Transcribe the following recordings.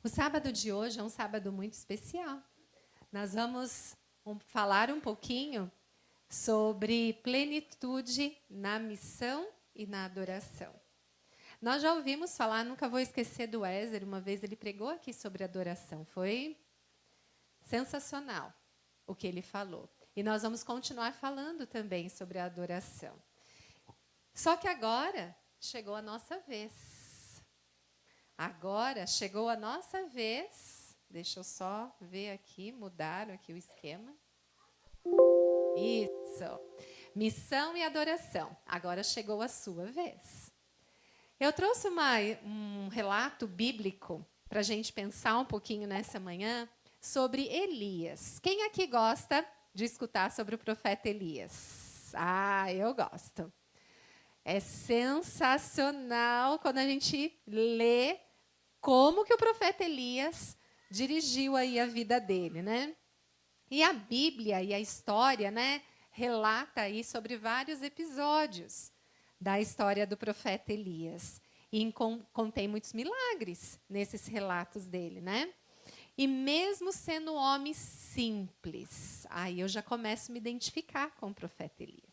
O sábado de hoje é um sábado muito especial. Nós vamos falar um pouquinho sobre plenitude na missão e na adoração. Nós já ouvimos falar, nunca vou esquecer do Ézer, uma vez ele pregou aqui sobre adoração. Foi sensacional o que ele falou. E nós vamos continuar falando também sobre a adoração. Só que agora chegou a nossa vez. Agora chegou a nossa vez. Deixa eu só ver aqui, mudaram aqui o esquema. Isso. Missão e adoração. Agora chegou a sua vez. Eu trouxe um relato bíblico para a gente pensar um pouquinho nessa manhã sobre Elias. Quem aqui gosta de escutar sobre o profeta Elias? Ah, eu gosto. É sensacional quando a gente lê como que o profeta Elias dirigiu aí a vida dele, né? E a Bíblia e a história, né, relata aí sobre vários episódios da história do profeta Elias. E contém muitos milagres nesses relatos dele, né? E mesmo sendo um homem simples, aí eu já começo a me identificar com o profeta Elias.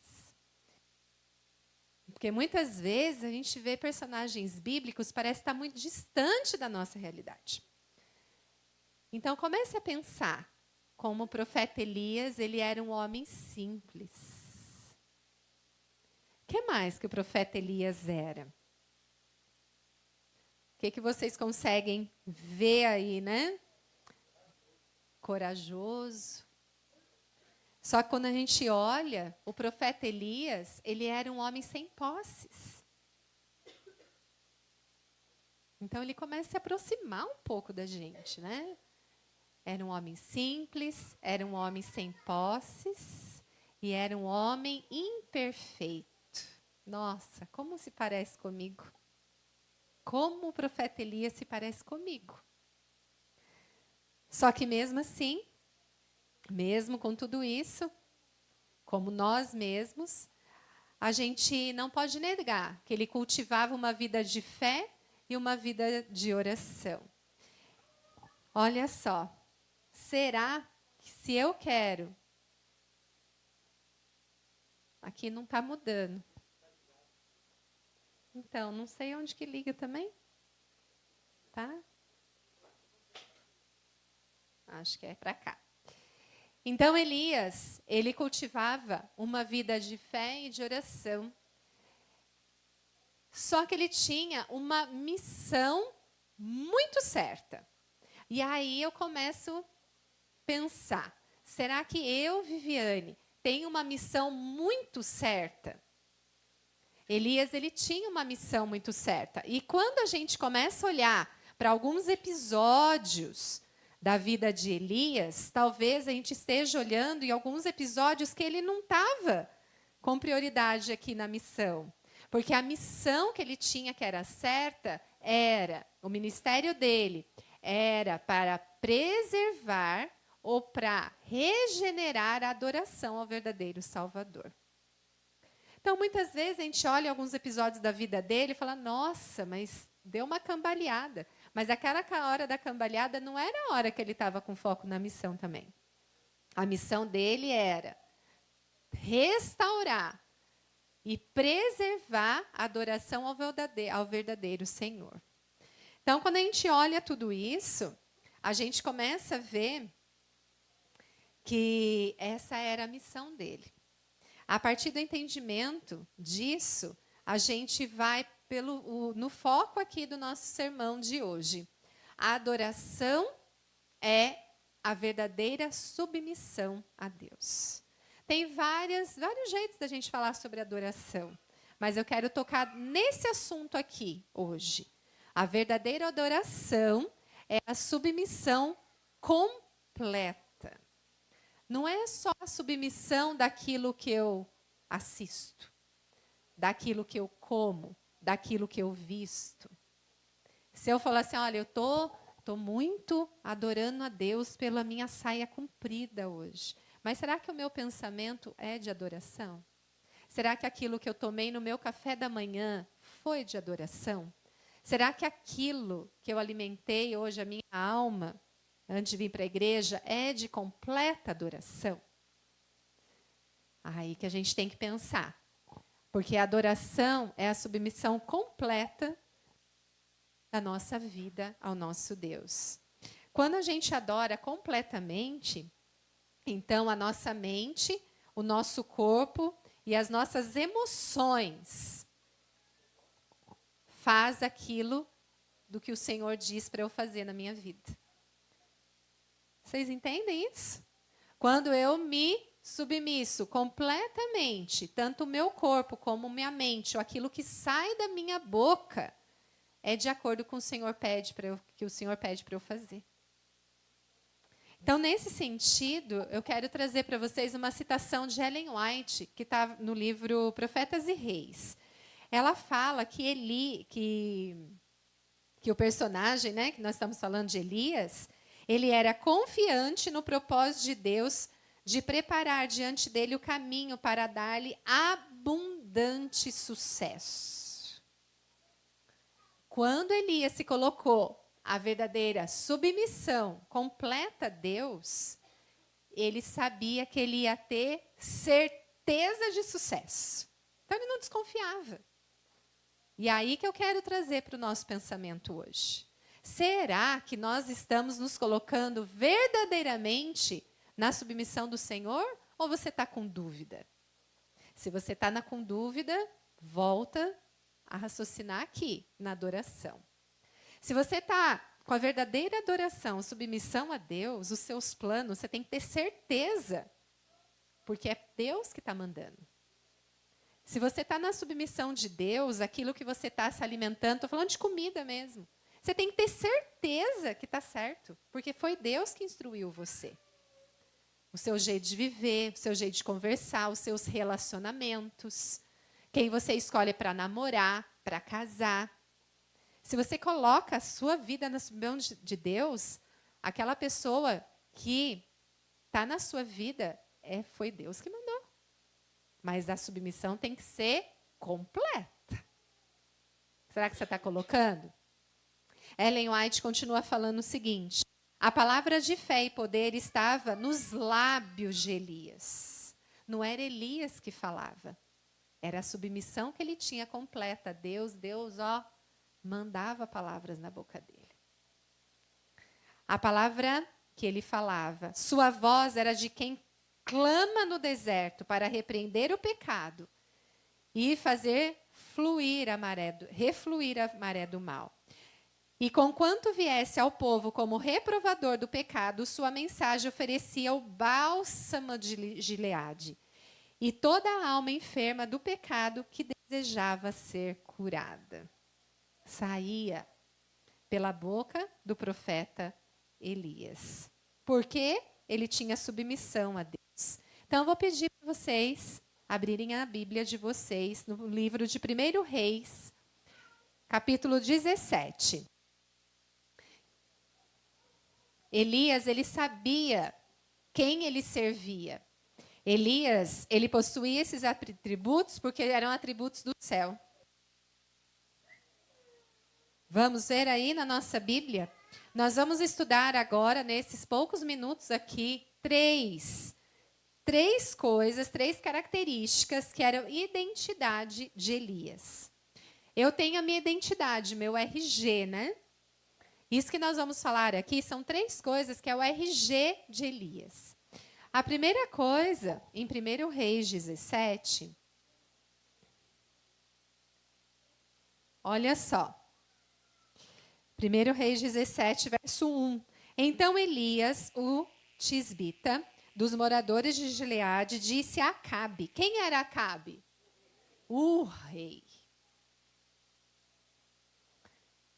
Porque muitas vezes a gente vê personagens bíblicos, parece estar muito distante da nossa realidade. Então comece a pensar, como o profeta Elias, ele era um homem simples. O que mais que o profeta Elias era? O que vocês conseguem ver aí, né? Corajoso. Só que quando a gente olha, o profeta Elias, ele era um homem sem posses. Então ele começa a se aproximar um pouco da gente, né? Era um homem simples, era um homem sem posses e era um homem imperfeito. Nossa, como se parece comigo? Como o profeta Elias se parece comigo? Só que mesmo assim, mesmo com tudo isso, como nós mesmos, a gente não pode negar que ele cultivava uma vida de fé e uma vida de oração. Olha só, será que se eu quero... Aqui não está mudando. Então, não sei onde que liga também. Tá? Acho que é para cá. Então, Elias, ele cultivava uma vida de fé e de oração. Só que ele tinha uma missão muito certa. E aí eu começo a pensar, será que eu, Viviane, tenho uma missão muito certa? Elias, ele tinha uma missão muito certa. E quando a gente começa a olhar para alguns episódios da vida de Elias, talvez a gente esteja olhando em alguns episódios que ele não estava com prioridade aqui na missão. Porque a missão que ele tinha, que era certa, era, o ministério dele, era para preservar ou para regenerar a adoração ao verdadeiro Salvador. Então, muitas vezes, a gente olha alguns episódios da vida dele e fala, nossa, mas deu uma cambaleada. Mas aquela hora da cambaleada não era a hora que ele estava com foco na missão também. A missão dele era restaurar e preservar a adoração ao verdadeiro Senhor. Então, quando a gente olha tudo isso, a gente começa a ver que essa era a missão dele. A partir do entendimento disso, a gente vai no foco aqui do nosso sermão de hoje. A adoração é a verdadeira submissão a Deus. Tem vários jeitos da gente falar sobre adoração, mas eu quero tocar nesse assunto aqui hoje. A verdadeira adoração é a submissão completa. Não é só a submissão daquilo que eu assisto, daquilo que eu como, daquilo que eu visto. Se eu falar assim, olha, eu tô muito adorando a Deus pela minha saia comprida hoje. Mas será que o meu pensamento é de adoração? Será que aquilo que eu tomei no meu café da manhã foi de adoração? Será que aquilo que eu alimentei hoje a minha alma, antes de vir para a igreja, é de completa adoração? Aí que a gente tem que pensar. Porque a adoração é a submissão completa da nossa vida ao nosso Deus. Quando a gente adora completamente, então a nossa mente, o nosso corpo e as nossas emoções faz aquilo do que o Senhor diz para eu fazer na minha vida. Vocês entendem isso? Quando eu me submisso completamente, tanto o meu corpo como minha mente, ou aquilo que sai da minha boca, é de acordo com o Senhor pede para eu, que o Senhor pede para eu fazer. Então, nesse sentido, eu quero trazer para vocês uma citação de Ellen White, que está no livro Profetas e Reis. Ela fala que que o personagem, né, que nós estamos falando de Elias, ele era confiante no propósito de Deus de preparar diante dele o caminho para dar-lhe abundante sucesso. Quando Elias se colocou a verdadeira submissão completa a Deus, ele sabia que ele ia ter certeza de sucesso. Então ele não desconfiava. E aí que eu quero trazer para o nosso pensamento hoje. Será que nós estamos nos colocando verdadeiramente na submissão do Senhor ou você está com dúvida? Se você está com dúvida, volta a raciocinar aqui, na adoração. Se você está com a verdadeira adoração, submissão a Deus, os seus planos, você tem que ter certeza, porque é Deus que está mandando. Se você está na submissão de Deus, aquilo que você está se alimentando, estou falando de comida mesmo, você tem que ter certeza que está certo, porque foi Deus que instruiu você. O seu jeito de viver, o seu jeito de conversar, os seus relacionamentos, quem você escolhe para namorar, para casar. Se você coloca a sua vida na submissão de Deus, aquela pessoa que está na sua vida, foi Deus que mandou. Mas a submissão tem que ser completa. Será que você está colocando? Ellen White continua falando o seguinte: a palavra de fé e poder estava nos lábios de Elias. Não era Elias que falava. Era a submissão que ele tinha completa a Deus. Deus, mandava palavras na boca dele. A palavra que ele falava, sua voz era de quem clama no deserto para repreender o pecado e fazer refluir a maré do mal. E conquanto viesse ao povo como reprovador do pecado, sua mensagem oferecia o bálsamo de Gileade e toda a alma enferma do pecado que desejava ser curada. Saía pela boca do profeta Elias. Porque ele tinha submissão a Deus. Então, eu vou pedir para vocês abrirem a Bíblia de vocês no livro de 1 Reis, capítulo 17. Elias, ele sabia quem ele servia. Elias, ele possuía esses atributos porque eram atributos do céu. Vamos ver aí na nossa Bíblia? Nós vamos estudar agora, nesses poucos minutos aqui, três coisas, três características que eram identidade de Elias. Eu tenho a minha identidade, meu RG, né? Isso que nós vamos falar aqui são três coisas que é o RG de Elias. A primeira coisa, em 1 Reis 17, olha só. 1 Reis 17, verso 1. Então Elias, o tisbita, dos moradores de Gileade, disse a Acabe. Quem era Acabe? O rei.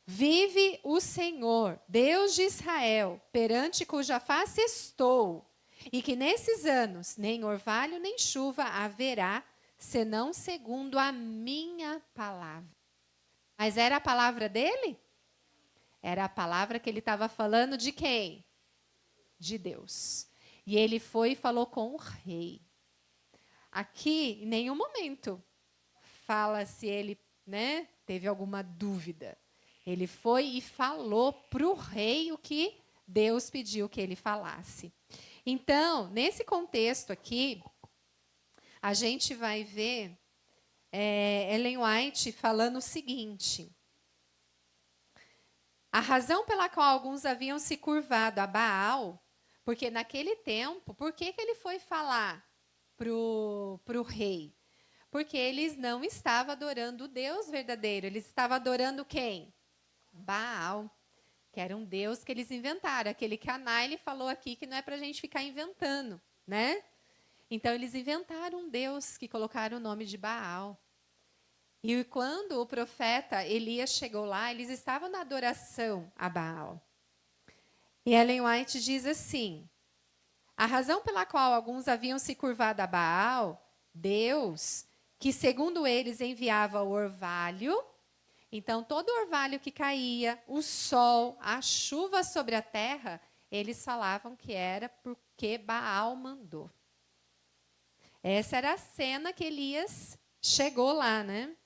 Vive o Senhor, Deus de Israel, perante cuja face estou, e que nesses anos nem orvalho nem chuva haverá, senão segundo a minha palavra. Mas era a palavra dele? Era a palavra que ele estava falando de quem? De Deus. E ele foi e falou com o rei. Aqui, em nenhum momento, fala se ele, teve alguma dúvida. Ele foi e falou para o rei o que Deus pediu que ele falasse. Então, nesse contexto aqui, a gente vai ver Ellen White falando o seguinte: a razão pela qual alguns haviam se curvado a Baal, porque naquele tempo, por que ele foi falar para o rei? Porque eles não estavam adorando o Deus verdadeiro, eles estavam adorando quem? Baal, que era um Deus que eles inventaram. Aquele que a Naile falou aqui que não é para a gente ficar inventando, né? Então, eles inventaram um Deus que colocaram o nome de Baal. E quando o profeta Elias chegou lá, eles estavam na adoração a Baal. E Ellen White diz assim: a razão pela qual alguns haviam se curvado a Baal, Deus, que segundo eles enviava o orvalho, então todo orvalho que caía, o sol, a chuva sobre a terra, eles falavam que era porque Baal mandou. Essa era a cena que Elias chegou lá, né?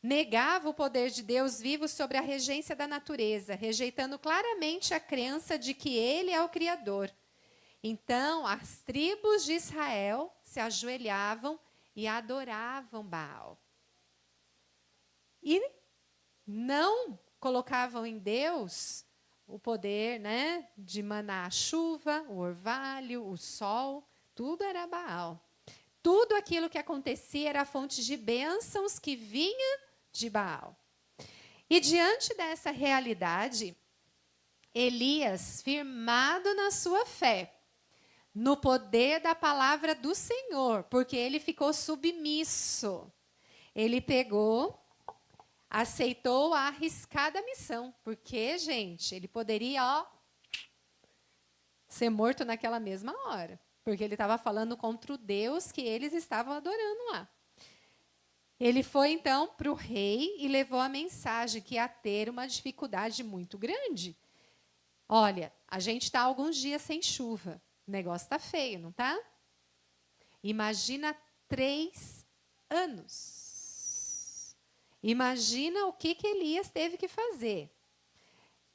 Negava o poder de Deus vivo sobre a regência da natureza, rejeitando claramente a crença de que ele é o Criador. Então, as tribos de Israel se ajoelhavam e adoravam Baal. E não colocavam em Deus o poder, né, de manar a chuva, o orvalho, o sol, tudo era Baal. Tudo aquilo que acontecia era fonte de bênçãos que vinha de Baal. E diante dessa realidade, Elias, firmado na sua fé, no poder da palavra do Senhor, porque ele ficou submisso, ele pegou, aceitou a arriscada missão, porque, gente, ele poderia ser morto naquela mesma hora, porque ele estava falando contra o Deus que eles estavam adorando lá. Ele foi, então, para o rei e levou a mensagem que ia ter uma dificuldade muito grande. Olha, a gente está alguns dias sem chuva. O negócio está feio, não está? Imagina 3 anos. Imagina o que Elias teve que fazer.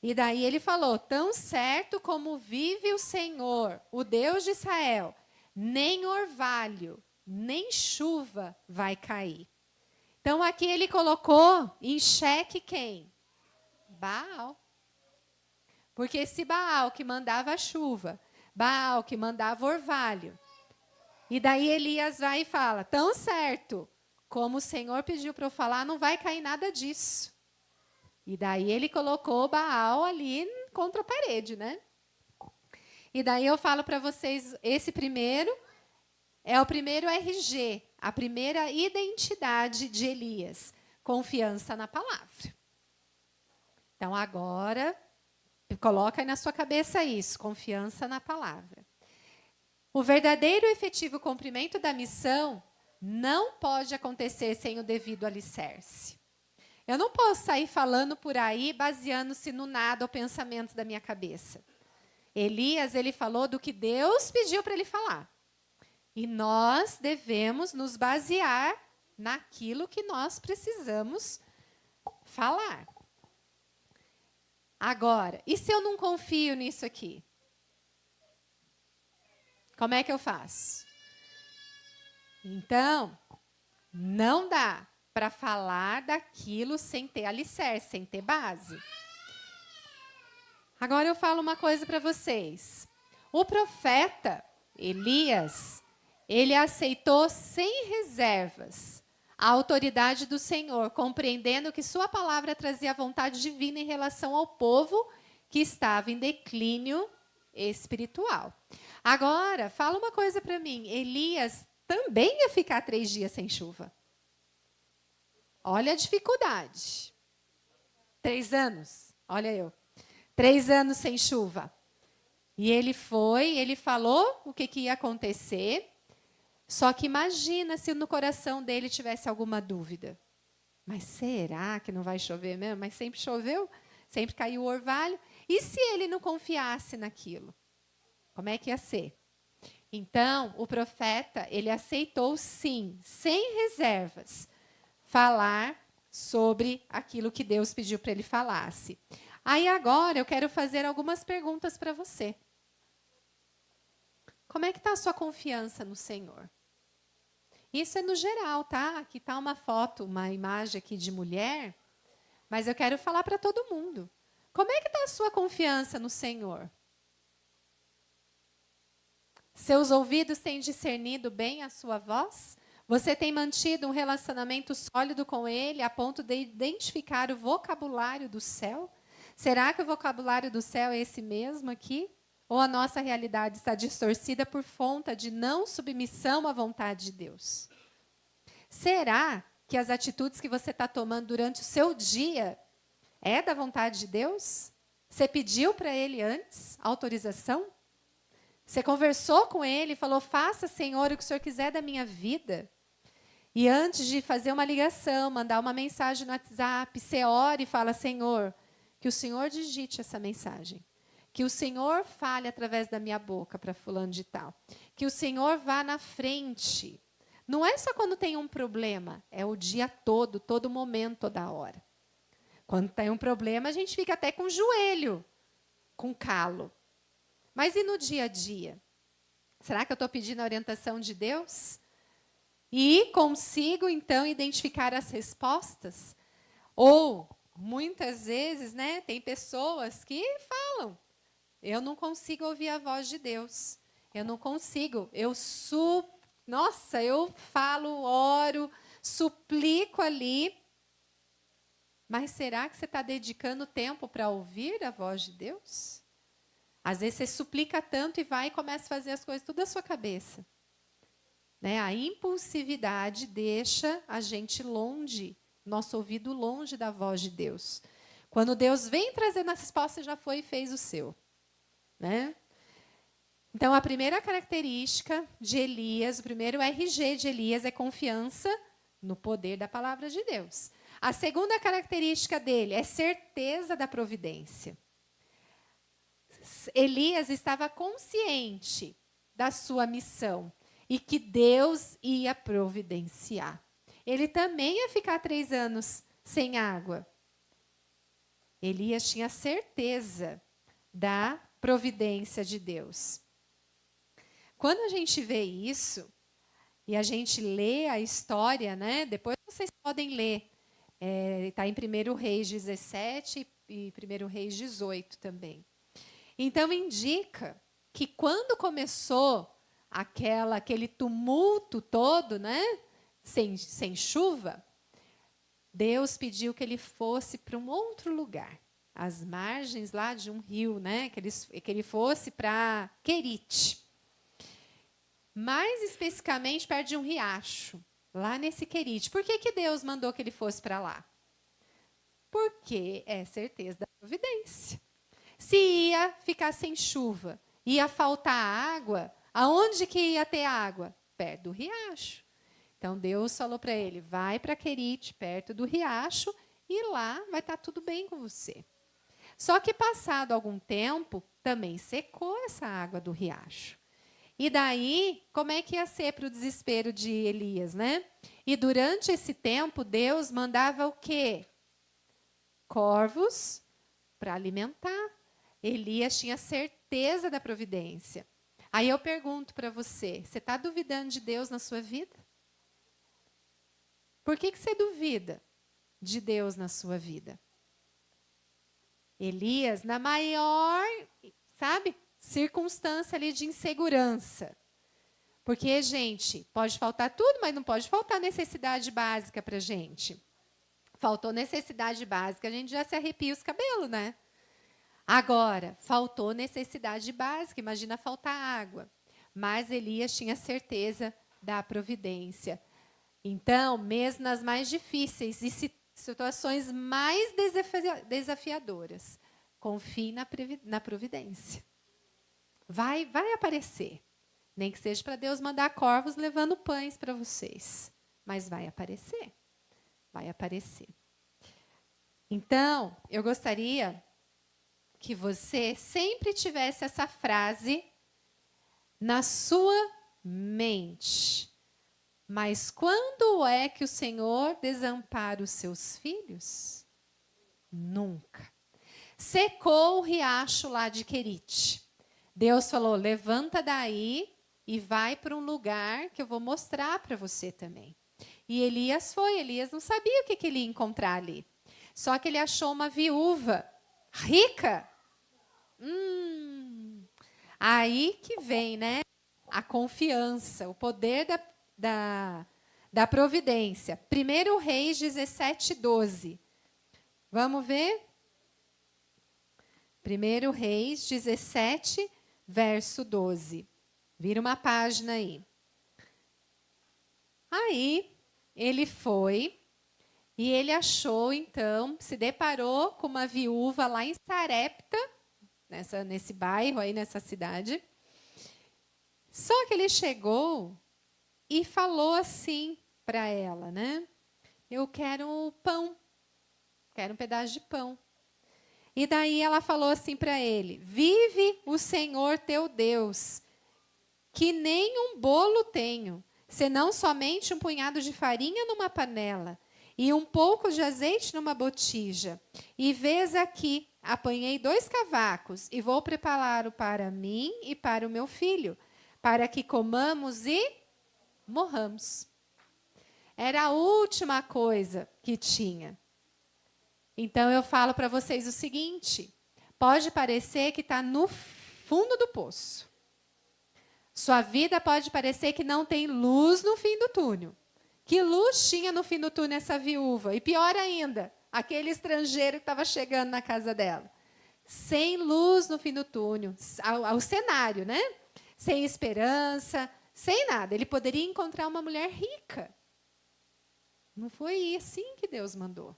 E daí ele falou: tão certo como vive o Senhor, o Deus de Israel, nem orvalho, nem chuva vai cair. Então, aqui ele colocou em xeque quem? Baal. Porque esse Baal que mandava a chuva, Baal que mandava orvalho. E daí Elias vai e fala: tão certo como o Senhor pediu para eu falar, não vai cair nada disso. E daí ele colocou Baal ali contra a parede, né? E daí eu falo para vocês, esse primeiro é o primeiro RG, a primeira identidade de Elias, confiança na palavra. Então agora, coloca aí na sua cabeça isso, confiança na palavra. O verdadeiro e efetivo cumprimento da missão não pode acontecer sem o devido alicerce. Eu não posso sair falando por aí, baseando-se no nada ou pensamentos da minha cabeça. Elias, ele falou do que Deus pediu para ele falar. E nós devemos nos basear naquilo que nós precisamos falar. Agora, e se eu não confio nisso aqui? Como é que eu faço? Então, não dá para falar daquilo sem ter alicerce, sem ter base. Agora eu falo uma coisa para vocês. O profeta Elias, ele aceitou sem reservas a autoridade do Senhor, compreendendo que sua palavra trazia a vontade divina em relação ao povo que estava em declínio espiritual. Agora, fala uma coisa para mim. Elias também ia ficar 3 dias sem chuva. Olha a dificuldade. 3 anos, olha eu. 3 anos sem chuva. E ele falou o que ia acontecer. Só que imagina se no coração dele tivesse alguma dúvida. Mas será que não vai chover mesmo? Mas sempre choveu, sempre caiu o orvalho. E se ele não confiasse naquilo? Como é que ia ser? Então, o profeta, ele aceitou sim, sem reservas, falar sobre aquilo que Deus pediu para ele falasse. Aí agora eu quero fazer algumas perguntas para você. Como é que está a sua confiança no Senhor? Isso é no geral, tá? Aqui está uma foto, uma imagem aqui de mulher, mas eu quero falar para todo mundo. Como é que está a sua confiança no Senhor? Seus ouvidos têm discernido bem a sua voz? Você tem mantido um relacionamento sólido com Ele a ponto de identificar o vocabulário do céu? Será que o vocabulário do céu é esse mesmo aqui? Ou a nossa realidade está distorcida por conta de não submissão à vontade de Deus? Será que as atitudes que você está tomando durante o seu dia é da vontade de Deus? Você pediu para Ele antes autorização? Você conversou com Ele e falou, faça, Senhor, o que o Senhor quiser da minha vida? E antes de fazer uma ligação, mandar uma mensagem no WhatsApp, você ora e fala, Senhor, que o Senhor digite essa mensagem. Que o Senhor fale através da minha boca para fulano de tal. Que o Senhor vá na frente. Não é só quando tem um problema, é o dia todo, todo momento, toda hora. Quando tem um problema, a gente fica até com o joelho, com calo. Mas e no dia a dia? Será que eu estou pedindo a orientação de Deus? E consigo, então, identificar as respostas? Ou, muitas vezes, né, tem pessoas que falam, eu não consigo ouvir a voz de Deus. Eu não consigo. Eu falo, oro, suplico ali. Mas será que você está dedicando tempo para ouvir a voz de Deus? Às vezes você suplica tanto e vai e começa a fazer as coisas tudo da sua cabeça. Né? A impulsividade deixa a gente longe, nosso ouvido longe da voz de Deus. Quando Deus vem trazendo a resposta, já foi e fez o seu. Né? Então, a primeira característica de Elias, o primeiro RG de Elias é confiança no poder da palavra de Deus. A segunda característica dele é certeza da providência. Elias estava consciente da sua missão e que Deus ia providenciar. Ele também ia ficar 3 anos sem água. Elias tinha certeza da providência de Deus. Quando a gente vê isso, e a gente lê a história, né? Depois vocês podem ler. Está em 1 Reis 17 e 1 Reis 18 também. Então, indica que quando começou aquele tumulto todo, né? Sem chuva, Deus pediu que ele fosse para um outro lugar, às margens lá de um rio, né? Que ele fosse para Querite. Mais especificamente perto de um riacho, lá nesse Querite. Por que Deus mandou que ele fosse para lá? Porque é certeza da providência. Se ia ficar sem chuva, ia faltar água, aonde que ia ter água? Perto do riacho. Então Deus falou para ele, vai para Querite, perto do riacho, e lá vai estar tudo bem com você. Só que passado algum tempo, também secou essa água do riacho. E daí, como é que ia ser para o desespero de Elias, né? E durante esse tempo, Deus mandava o quê? Corvos para alimentar. Elias tinha certeza da providência. Aí eu pergunto para você, você está duvidando de Deus na sua vida? Por que você duvida de Deus na sua vida? Elias, na maior, circunstância ali de insegurança. Porque, gente, pode faltar tudo, mas não pode faltar necessidade básica para a gente. Faltou necessidade básica, a gente já se arrepia os cabelos, né? Agora, faltou necessidade básica, imagina faltar água. Mas Elias tinha certeza da providência. Então, mesmo nas mais difíceis e situações mais desafiadoras, confie na providência. Vai aparecer. Nem que seja para Deus mandar corvos levando pães para vocês. Mas vai aparecer. Vai aparecer. Então, eu gostaria que você sempre tivesse essa frase na sua mente. Mas quando é que o Senhor desampara os seus filhos? Nunca. Secou o riacho lá de Querite. Deus falou, levanta daí e vai para um lugar que eu vou mostrar para você também. E Elias foi. Elias não sabia o que ele ia encontrar ali. Só que ele achou uma viúva rica. Aí que vem, né? A confiança, o poder da providência. 1 Reis 17:12. Vamos ver? 1 Reis 17, verso 12. Vira uma página aí. Aí, ele foi e ele achou, então, se deparou com uma viúva lá em Sarepta, nesse bairro aí, nessa cidade. Só que ele chegou e falou assim para ela, né? Eu quero pão, quero um pedaço de pão. E daí ela falou assim para ele, vive o Senhor teu Deus, que nem um bolo tenho, senão somente um punhado de farinha numa panela e um pouco de azeite numa botija. E vês aqui, apanhei 2 cavacos e vou prepará-lo para mim e para o meu filho, para que comamos e morramos. Era a última coisa que tinha. Então, eu falo para vocês o seguinte, pode parecer que está no fundo do poço. Sua vida pode parecer que não tem luz no fim do túnel. Que luz tinha no fim do túnel essa viúva? E pior ainda, aquele estrangeiro que estava chegando na casa dela. Sem luz no fim do túnel, ao cenário, né? Sem esperança, sem nada. Ele poderia encontrar uma mulher rica. Não foi assim que Deus mandou.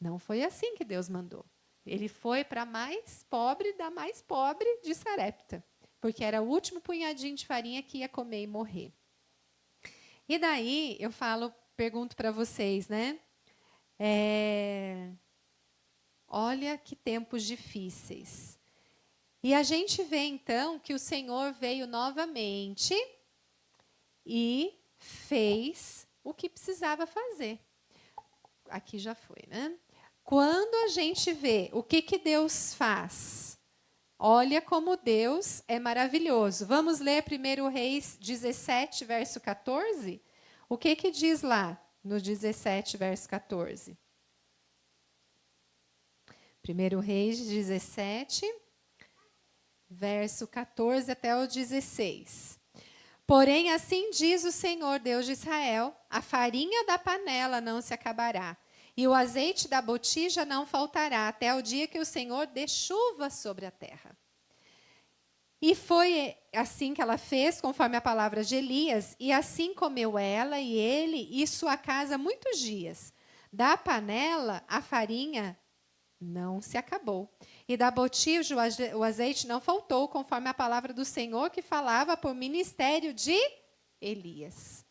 Não foi assim que Deus mandou. Ele foi para a mais pobre da mais pobre de Sarepta, porque era o último punhadinho de farinha que ia comer e morrer. E daí eu pergunto para vocês, né? Olha que tempos difíceis. E a gente vê então que o Senhor veio novamente e fez o que precisava fazer. Aqui já foi, né? Quando a gente vê o que Deus faz, olha como Deus é maravilhoso. Vamos ler 1 Reis 17, verso 14? O que diz lá no 17, verso 14? 1 Reis 17, verso 14 até o 16. Porém, assim diz o Senhor, Deus de Israel, a farinha da panela não se acabará, e o azeite da botija não faltará, até o dia que o Senhor dê chuva sobre a terra. E foi assim que ela fez, conforme a palavra de Elias, e assim comeu ela e ele e sua casa muitos dias. Da panela, a farinha não se acabou. E da botija, o azeite não faltou, conforme a palavra do Senhor que falava por ministério de Elias.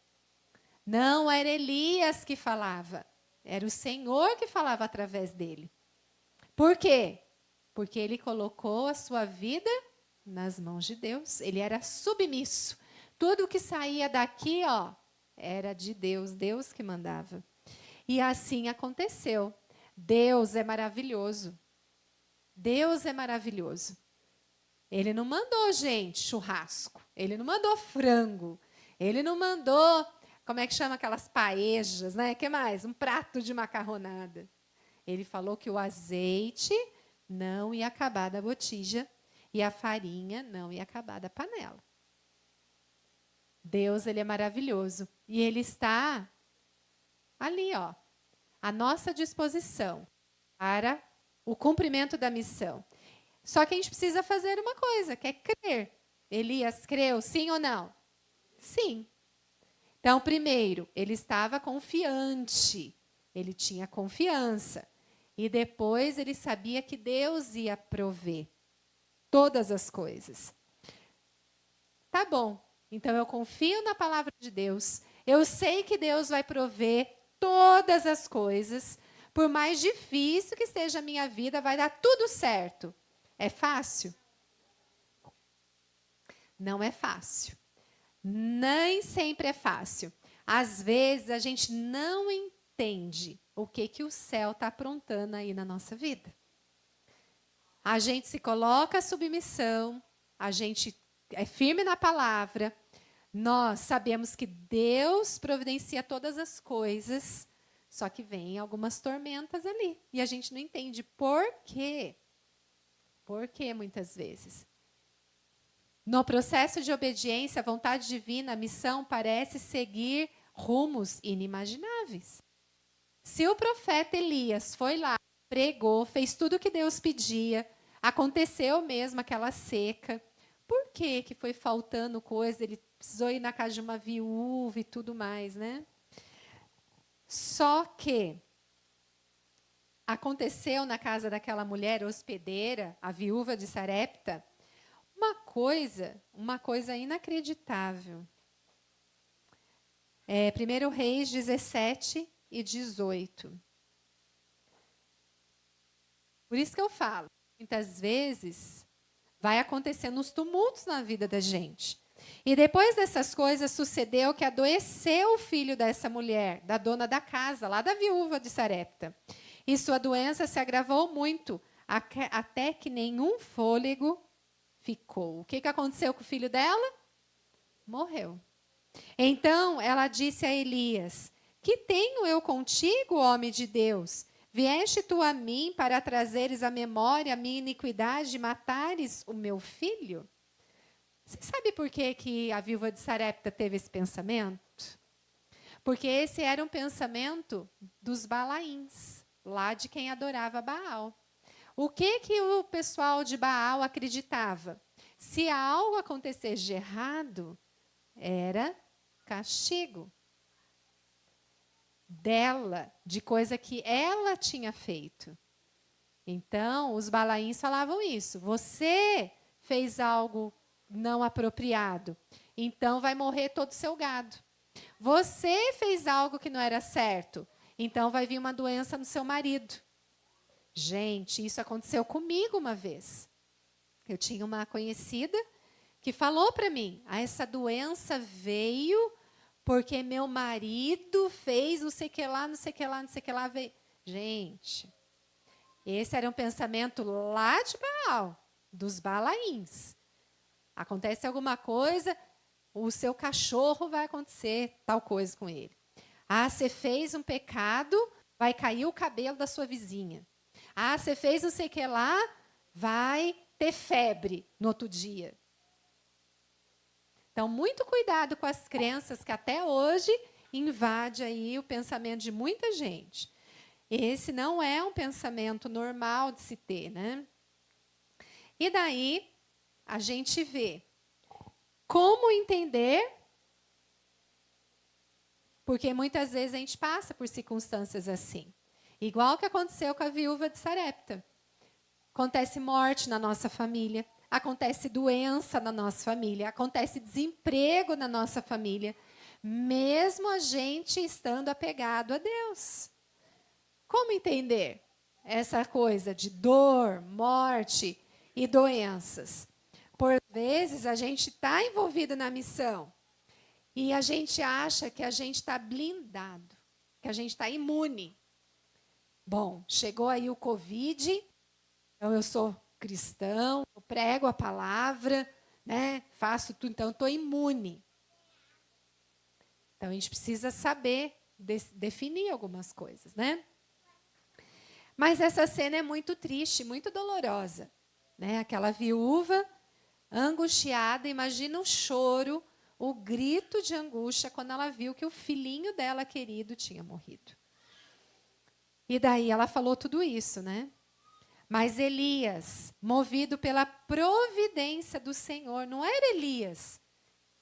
Não era Elias que falava, era o Senhor que falava através dele. Por quê? Porque ele colocou a sua vida nas mãos de Deus. Ele era submisso. Tudo que saía daqui, era de Deus, Deus que mandava. E assim aconteceu. Deus é maravilhoso. Deus é maravilhoso. Ele não mandou, gente, churrasco. Ele não mandou frango. Ele não mandou, como é que chama aquelas paejas, né? Que mais? Um prato de macarronada. Ele falou que o azeite não ia acabar da botija e a farinha não ia acabar da panela. Deus, ele é maravilhoso. E ele está ali, à nossa disposição para o cumprimento da missão. Só que a gente precisa fazer uma coisa, que é crer. Elias creu, sim ou não? Sim. Então, primeiro, ele estava confiante. Ele tinha confiança. E depois ele sabia que Deus ia prover todas as coisas. Tá bom. Então, eu confio na palavra de Deus. Eu sei que Deus vai prover todas as coisas. Por mais difícil que esteja a minha vida, vai dar tudo certo. É fácil? Não é fácil. Nem sempre é fácil. Às vezes, a gente não entende o que o céu está aprontando aí na nossa vida. A gente se coloca à submissão, a gente é firme na palavra, nós sabemos que Deus providencia todas as coisas, só que vem algumas tormentas ali. E a gente não entende por quê. Por quê, muitas vezes? No processo de obediência à vontade divina, a missão parece seguir rumos inimagináveis. Se o profeta Elias foi lá, pregou, fez tudo o que Deus pedia, aconteceu mesmo aquela seca, por que foi faltando coisa? Ele precisou ir na casa de uma viúva e tudo mais, né? Só que aconteceu na casa daquela mulher hospedeira, a viúva de Sarepta, uma coisa inacreditável. 1 Reis 17 e 18. Por isso que eu falo, muitas vezes vai acontecendo uns tumultos na vida da gente. E depois dessas coisas sucedeu que adoeceu o filho dessa mulher, da dona da casa, lá da viúva de Sarepta. E sua doença se agravou muito, até que nenhum fôlego ficou. O que aconteceu com o filho dela? Morreu. Então ela disse a Elias: que tenho eu contigo, homem de Deus? Vieste tu a mim para trazeres à memória a minha iniquidade e matares o meu filho? Você sabe por que a viúva de Sarepta teve esse pensamento? Porque esse era um pensamento dos Balaíns, lá de quem adorava Baal. O que o pessoal de Baal acreditava? Se algo acontecesse de errado, era castigo dela, de coisa que ela tinha feito. Então, os Balaíns falavam isso. Você fez algo não apropriado, então vai morrer todo o seu gado. Você fez algo que não era certo, então vai vir uma doença no seu marido. Gente, isso aconteceu comigo uma vez. Eu tinha uma conhecida que falou para mim: essa doença veio porque meu marido fez não sei o que lá, não sei o que lá, não sei o que lá. Veio. Gente, esse era um pensamento lá de Baal, dos Balaíns. Acontece alguma coisa, o seu cachorro vai acontecer tal coisa com ele. Ah, você fez um pecado, vai cair o cabelo da sua vizinha. Ah, você fez não sei o que lá, vai ter febre no outro dia. Então, muito cuidado com as crenças que até hoje invade aí o pensamento de muita gente. Esse não é um pensamento normal de se ter, né? E daí, a gente vê como entender, porque muitas vezes a gente passa por circunstâncias assim. Igual que aconteceu com a viúva de Sarepta. Acontece morte na nossa família, acontece doença na nossa família, acontece desemprego na nossa família, mesmo a gente estando apegado a Deus. Como entender essa coisa de dor, morte e doenças? Por vezes, a gente está envolvido na missão e a gente acha que a gente está blindado, que a gente está imune. Bom, chegou aí o Covid, então eu sou cristão, eu prego a palavra, né? Faço tudo, então estou imune. Então, a gente precisa saber definir algumas coisas, né? Mas essa cena é muito triste, muito dolorosa, né? Aquela viúva angustiada, imagina o choro, o grito de angústia quando ela viu que o filhinho dela querido tinha morrido. E daí ela falou tudo isso, né? Mas Elias, movido pela providência do Senhor, não era Elias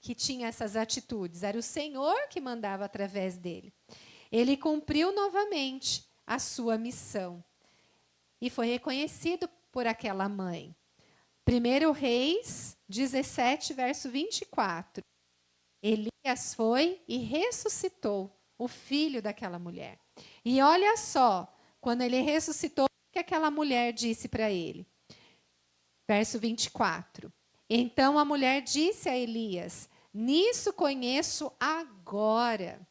que tinha essas atitudes, era o Senhor que mandava através dele. Ele cumpriu novamente a sua missão e foi reconhecido por aquela mãe. 1 Reis 17, verso 24. Elias foi e ressuscitou o filho daquela mulher. E olha só, quando ele ressuscitou, o que aquela mulher disse para ele? Verso 24. Então a mulher disse a Elias: Nisso conheço agora.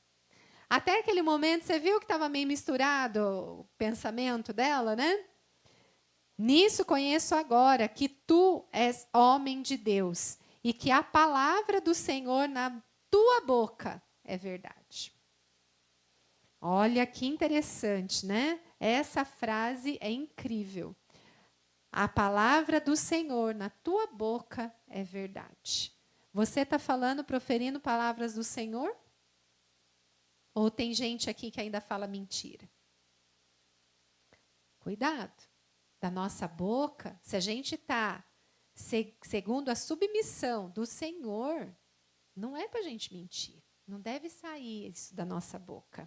Até aquele momento, você viu que estava meio misturado o pensamento dela, né? Nisso conheço agora que tu és homem de Deus e que a palavra do Senhor na tua boca é verdade. Olha que interessante, né? Essa frase é incrível. A palavra do Senhor na tua boca é verdade. Você está falando, proferindo palavras do Senhor? Ou tem gente aqui que ainda fala mentira? Cuidado. Da nossa boca, se a gente está segundo a submissão do Senhor, não é para a gente mentir. Não deve sair isso da nossa boca.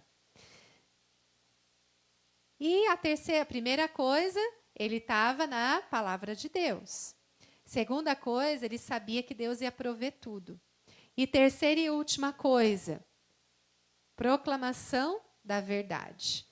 E a primeira coisa, ele estava na palavra de Deus. Segunda coisa, ele sabia que Deus ia prover tudo. E terceira e última coisa, proclamação da verdade.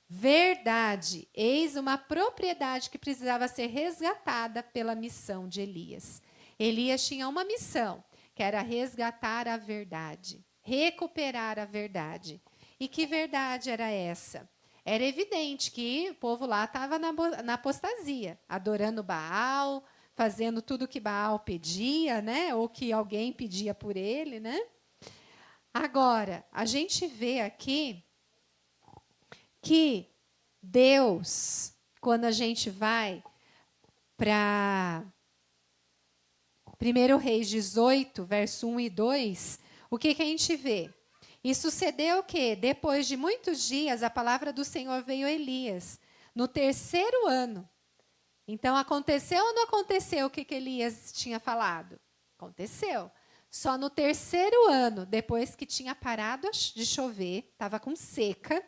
Verdade, eis uma propriedade que precisava ser resgatada pela missão de Elias. Elias tinha uma missão, que era resgatar a verdade, recuperar a verdade. E que verdade era essa? Era evidente que o povo lá estava na apostasia, adorando Baal, fazendo tudo que Baal pedia, né? Ou que alguém pedia por ele, né? Agora, a gente vê aqui que Deus, quando a gente vai para 1 Reis 18, verso 1 e 2, o que a gente vê? E sucedeu o quê? Depois de muitos dias, a palavra do Senhor veio a Elias, no 3º ano. Então, aconteceu ou não aconteceu o que Elias tinha falado? Aconteceu. Só no 3º ano, depois que tinha parado de chover, estava com seca,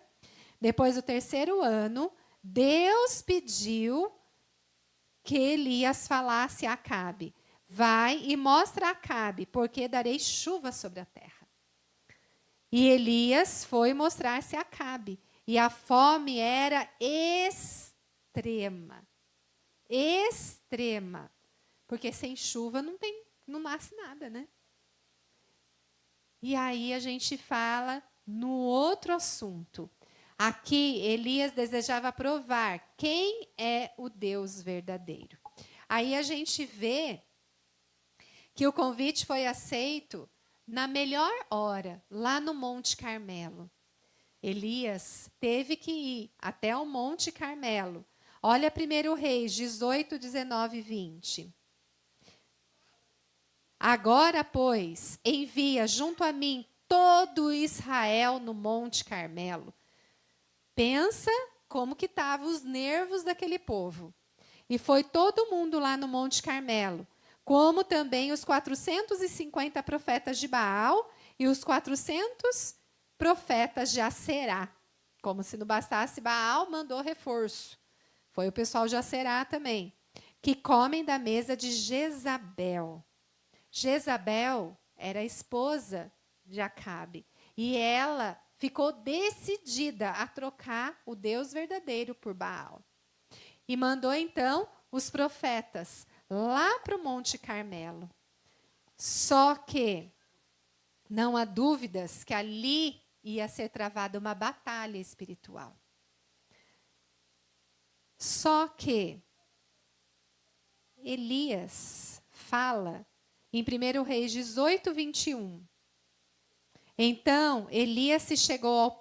depois do 3º ano, Deus pediu que Elias falasse a Acabe: vai e mostra a Acabe, porque darei chuva sobre a terra. E Elias foi mostrar-se a Acabe, e a fome era extrema. Extrema. Porque sem chuva não nasce nada, né? E aí a gente fala no outro assunto. Aqui, Elias desejava provar quem é o Deus verdadeiro. Aí a gente vê que o convite foi aceito na melhor hora, lá no Monte Carmelo. Elias teve que ir até o Monte Carmelo. Olha 1 Reis 18, 19 e 20. Agora, pois, envia junto a mim todo Israel no Monte Carmelo. Pensa como que estavam os nervos daquele povo. E foi todo mundo lá no Monte Carmelo, como também os 450 profetas de Baal e os 400 profetas de Aserá. Como se não bastasse, Baal mandou reforço. Foi o pessoal de Aserá também, que comem da mesa de Jezabel. Jezabel era a esposa de Acabe. E ela ficou decidida a trocar o Deus verdadeiro por Baal. E mandou, então, os profetas lá para o Monte Carmelo. Só que não há dúvidas que ali ia ser travada uma batalha espiritual. Só que Elias fala em 1 Reis 18, 21. Então, Elias se chegou a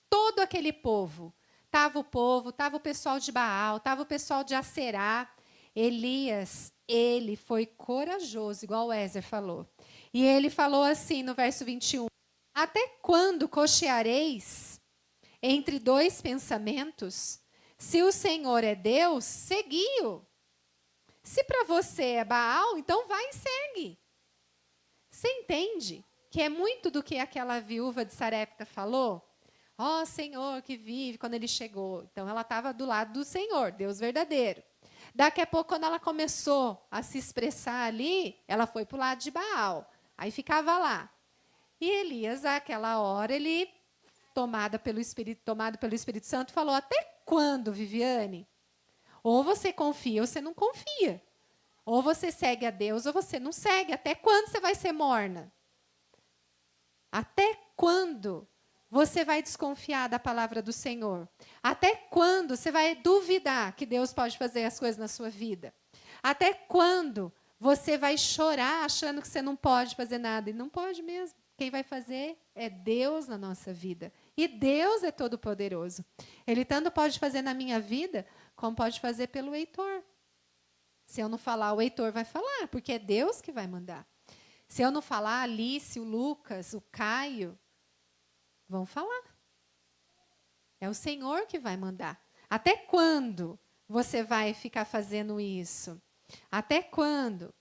todo aquele povo. Estava o pessoal de Baal, estava o pessoal de Aserá. Elias, ele foi corajoso, igual o Ézer falou. E ele falou assim no verso 21. Até quando cocheareis entre dois pensamentos? Se o Senhor é Deus, segui-o. Se para você é Baal, então vai e segue. Você entende que é muito do que aquela viúva de Sarepta falou? Ó Senhor que vive, quando ele chegou. Então, ela estava do lado do Senhor, Deus verdadeiro. Daqui a pouco, quando ela começou a se expressar ali, ela foi para o lado de Baal. Aí ficava lá. E Elias, àquela hora, ele, tomado pelo Espírito Santo, falou: até quando, Viviane? Ou você confia ou você não confia. Ou você segue a Deus ou você não segue. Até quando você vai ser morna? Até quando você vai desconfiar da palavra do Senhor? Até quando você vai duvidar que Deus pode fazer as coisas na sua vida? Até quando você vai chorar achando que você não pode fazer nada? E não pode mesmo. Quem vai fazer é Deus na nossa vida. E Deus é todo-poderoso. Ele tanto pode fazer na minha vida, como pode fazer pelo Heitor. Se eu não falar, o Heitor vai falar, porque é Deus que vai mandar. Se eu não falar, a Alice, o Lucas, o Caio, vão falar. É o Senhor que vai mandar. Até quando você vai ficar fazendo isso? Até quando?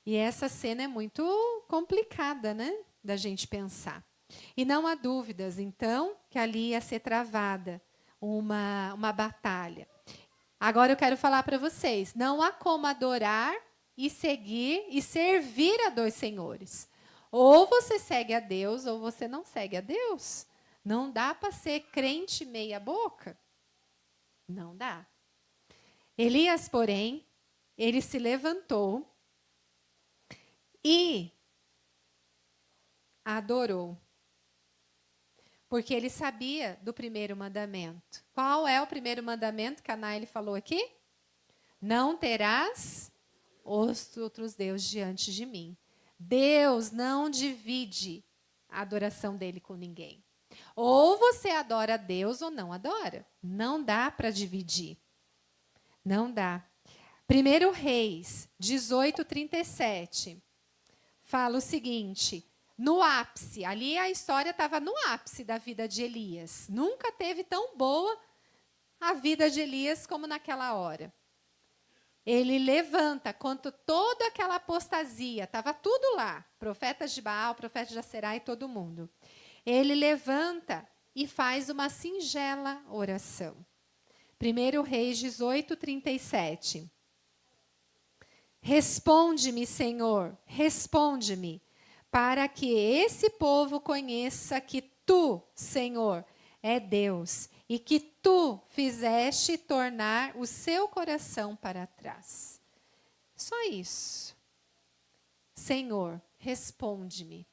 E essa cena é muito complicada, né? Da gente pensar. E não há dúvidas, então, que ali ia ser travada uma batalha. Agora eu quero falar para vocês, não há como adorar e seguir e servir a dois senhores. Ou você segue a Deus ou você não segue a Deus. Não dá para ser crente meia boca. Não dá. Elias, porém, ele se levantou e adorou. Porque ele sabia do primeiro mandamento. Qual é o primeiro mandamento que a Naile falou aqui? Não terás outros deuses diante de mim. Deus não divide a adoração dele com ninguém. Ou você adora a Deus ou não adora. Não dá para dividir. Não dá. 1 Reis 18:37 fala o seguinte: no ápice, ali a história estava no ápice da vida de Elias. Nunca teve tão boa a vida de Elias como naquela hora. Ele levanta, contra toda aquela apostasia, estava tudo lá, profetas de Baal, profetas de Aserá e todo mundo. Ele levanta e faz uma singela oração. 1 Reis 18:37. Responde-me, Senhor, responde-me, para que esse povo conheça que tu, Senhor, é Deus, e que tu fizeste tornar o seu coração para trás. Só isso. Senhor, responde-me.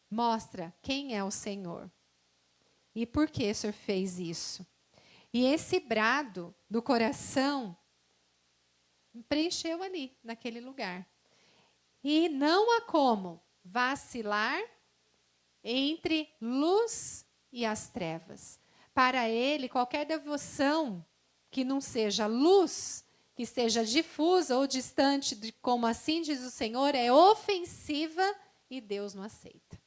Mostra quem é o Senhor. E por que o Senhor fez isso? E esse brado do coração preencheu ali, naquele lugar. E não há como vacilar entre luz e as trevas. Para ele, qualquer devoção que não seja luz, que seja difusa ou distante, de, como assim diz o Senhor, é ofensiva e Deus não aceita.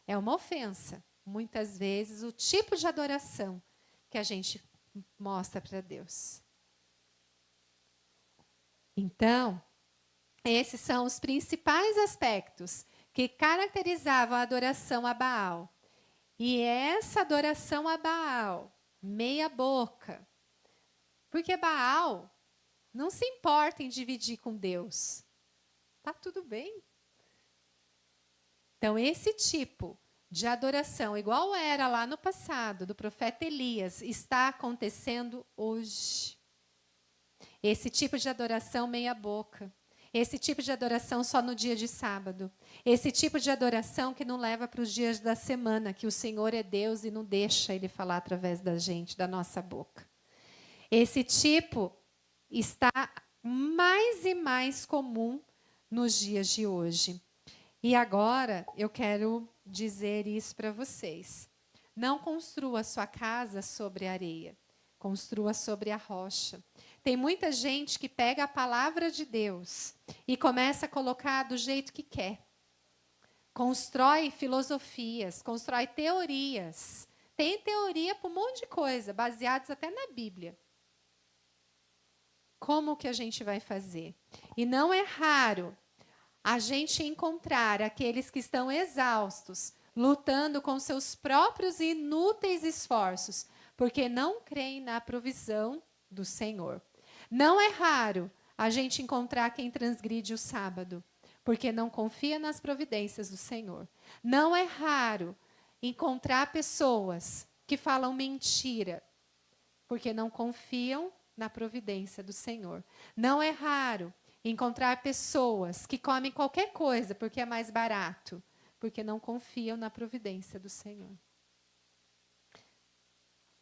É uma ofensa, muitas vezes, o tipo de adoração que a gente mostra para Deus. Então, esses são os principais aspectos que caracterizavam a adoração a Baal. E essa adoração a Baal, meia boca, porque Baal não se importa em dividir com Deus. Tá tudo bem. Então, esse tipo de adoração, igual era lá no passado, do profeta Elias, está acontecendo hoje. Esse tipo de adoração meia boca. Esse tipo de adoração só no dia de sábado. Esse tipo de adoração que não leva para os dias da semana, que o Senhor é Deus e não deixa Ele falar através da gente, da nossa boca. Esse tipo está mais e mais comum nos dias de hoje. E agora eu quero dizer isso para vocês. Não construa sua casa sobre a areia. Construa sobre a rocha. Tem muita gente que pega a palavra de Deus e começa a colocar do jeito que quer. Constrói filosofias, constrói teorias. Tem teoria para um monte de coisa, baseadas até na Bíblia. Como que a gente vai fazer? E não é raro a gente encontrar aqueles que estão exaustos, lutando com seus próprios inúteis esforços, porque não creem na provisão do Senhor. Não é raro a gente encontrar quem transgride o sábado, porque não confia nas providências do Senhor. Não é raro encontrar pessoas que falam mentira, porque não confiam na providência do Senhor. Não é raro encontrar pessoas que comem qualquer coisa porque é mais barato, porque não confiam na providência do Senhor.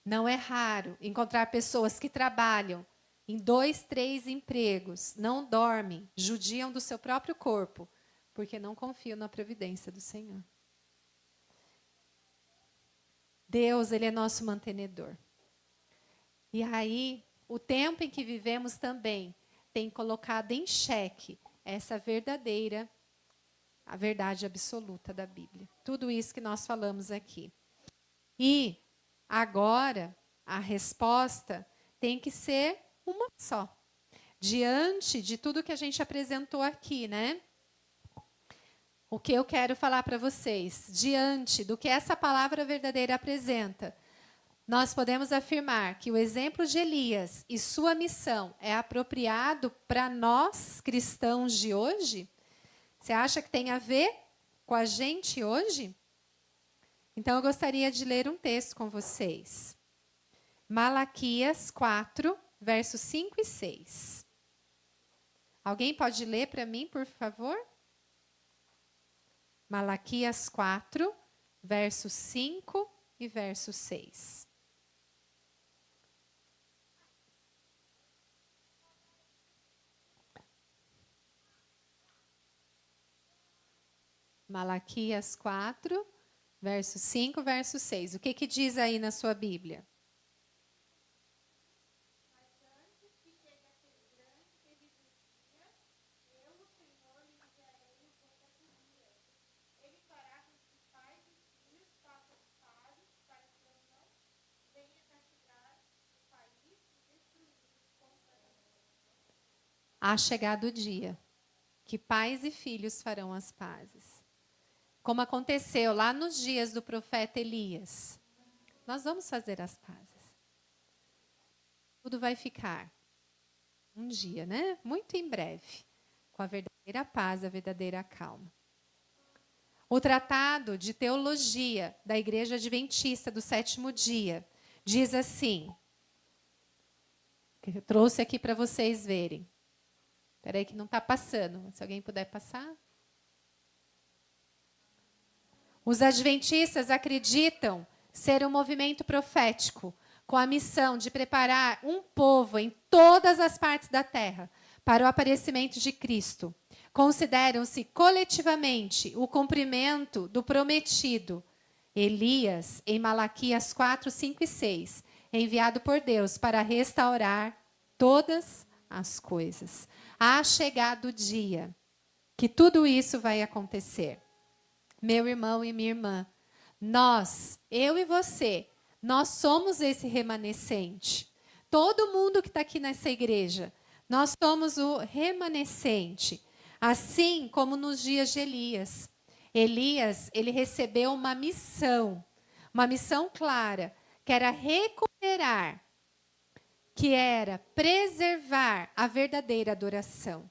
Não é raro encontrar pessoas que trabalham em 2, 3 empregos, não dormem, judiam do seu próprio corpo, porque não confiam na providência do Senhor. Deus, Ele é nosso mantenedor. E aí, o tempo em que vivemos também tem colocado em xeque essa verdadeira, a verdade absoluta da Bíblia. Tudo isso que nós falamos aqui. E agora, a resposta tem que ser uma só. Diante de tudo que a gente apresentou aqui, né? O que eu quero falar para vocês, diante do que essa palavra verdadeira apresenta, nós podemos afirmar que o exemplo de Elias e sua missão é apropriado para nós, cristãos de hoje? Você acha que tem a ver com a gente hoje? Então, eu gostaria de ler um texto com vocês. Malaquias 4, versos 5 e 6. Alguém pode ler para mim, por favor? Malaquias 4, versos 5 e verso 6. Malaquias 4, verso 5, verso 6. O que diz aí na sua Bíblia? Mas antes que chegue aquele grande e terrível dia, eu, o Senhor, lhe enviarei o profeta Elias. Ele fará com que pais e filhos façam as pazes, para que eu não venha castigar o país e destruí-lo completamente. Há chegado o dia que pais e filhos farão as pazes. Como aconteceu lá nos dias do profeta Elias. Nós vamos fazer as pazes. Tudo vai ficar um dia, né? Muito em breve, com a verdadeira paz, a verdadeira calma. O Tratado de Teologia da Igreja Adventista do Sétimo Dia diz assim, que eu trouxe aqui para vocês verem. Espera aí que não está passando, se alguém puder passar. Os adventistas acreditam ser um movimento profético com a missão de preparar um povo em todas as partes da terra para o aparecimento de Cristo. Consideram-se coletivamente o cumprimento do prometido Elias em Malaquias 4, 5 e 6, enviado por Deus para restaurar todas as coisas. Há chegado o dia que tudo isso vai acontecer. Meu irmão e minha irmã, nós, eu e você, nós somos esse remanescente. Todo mundo que está aqui nessa igreja, nós somos o remanescente. Assim como nos dias de Elias. Elias, ele recebeu uma missão clara, que era recuperar, que era preservar a verdadeira adoração.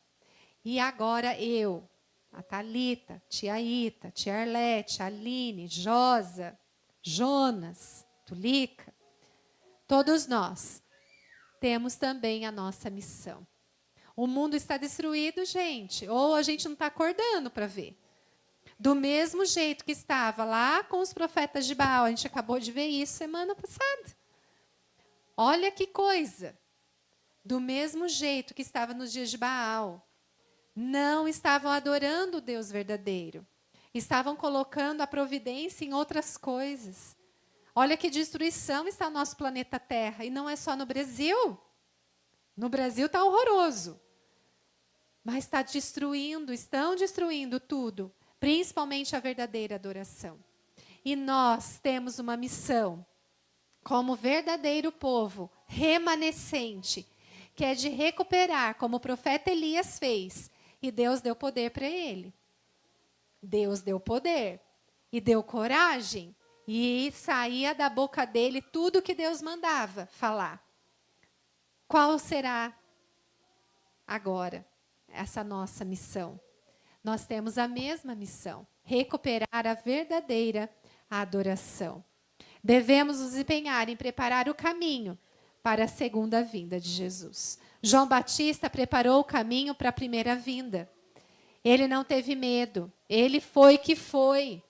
E agora eu, a Thalita, tia Ita, tia Arlete, Aline, Josa, Jonas, Tulica, todos nós temos também a nossa missão. O mundo está destruído, gente, ou a gente não está acordando para ver. Do mesmo jeito que estava lá com os profetas de Baal, a gente acabou de ver isso semana passada. Olha que coisa. Do mesmo jeito que estava nos dias de Baal, não estavam adorando o Deus verdadeiro. Estavam colocando a providência em outras coisas. Olha que destruição está o nosso planeta Terra. E não é só no Brasil. No Brasil está horroroso. Mas está destruindo, estão destruindo tudo. Principalmente a verdadeira adoração. E nós temos uma missão, como verdadeiro povo, remanescente, que é de recuperar, como o profeta Elias fez. E Deus deu poder para ele. Deus deu poder. E deu coragem. E saía da boca dele tudo que Deus mandava falar. Qual será agora essa nossa missão? Nós temos a mesma missão. Recuperar a verdadeira adoração. Devemos nos empenhar em preparar o caminho para a segunda vinda de Jesus. João Batista preparou o caminho para a primeira vinda. Ele não teve medo. Ele foi que foi.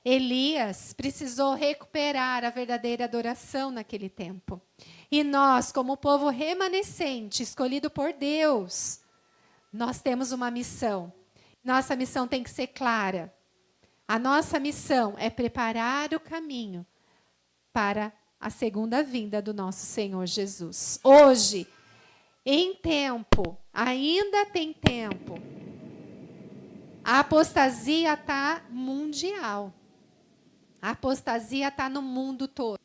Elias precisou recuperar a verdadeira adoração naquele tempo. E nós, como povo remanescente, escolhido por Deus, nós temos uma missão. Nossa missão tem que ser clara. A nossa missão é preparar o caminho para a segunda vinda do nosso Senhor Jesus. Hoje, em tempo, ainda tem tempo. A apostasia está mundial. A apostasia está no mundo todo.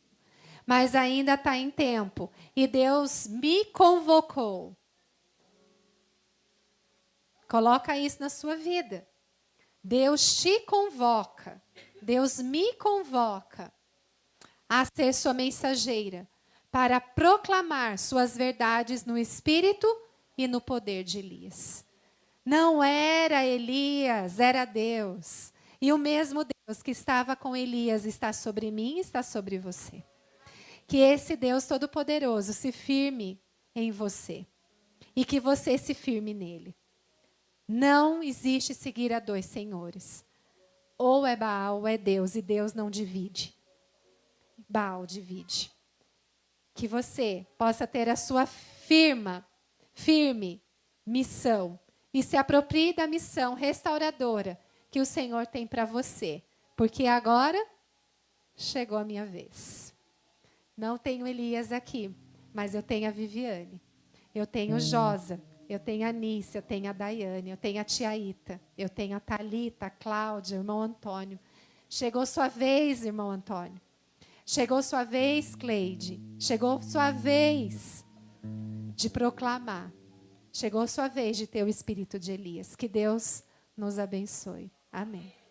Mas ainda está em tempo. E Deus me convocou. Coloca isso na sua vida. Deus te convoca. Deus me convoca a ser sua mensageira para proclamar suas verdades no Espírito e no poder de Elias. Não era Elias, era Deus. E o mesmo Deus que estava com Elias está sobre mim e está sobre você. Que esse Deus Todo-Poderoso se firme em você. E que você se firme nele. Não existe seguir a dois senhores. Ou é Baal ou é Deus. E Deus não divide. Baal divide. Que você possa ter a sua firme missão. E se aproprie da missão restauradora que o Senhor tem para você. Porque agora chegou a minha vez. Não tenho Elias aqui, mas eu tenho a Viviane. Eu tenho Josa, eu tenho a Nícia, eu tenho a Daiane, eu tenho a tia Ita, eu tenho a Thalita, a Cláudia, o irmão Antônio. Chegou sua vez, irmão Antônio. Chegou sua vez, Cleide. Chegou sua vez de proclamar. Chegou sua vez de ter o espírito de Elias. Que Deus nos abençoe. Amém.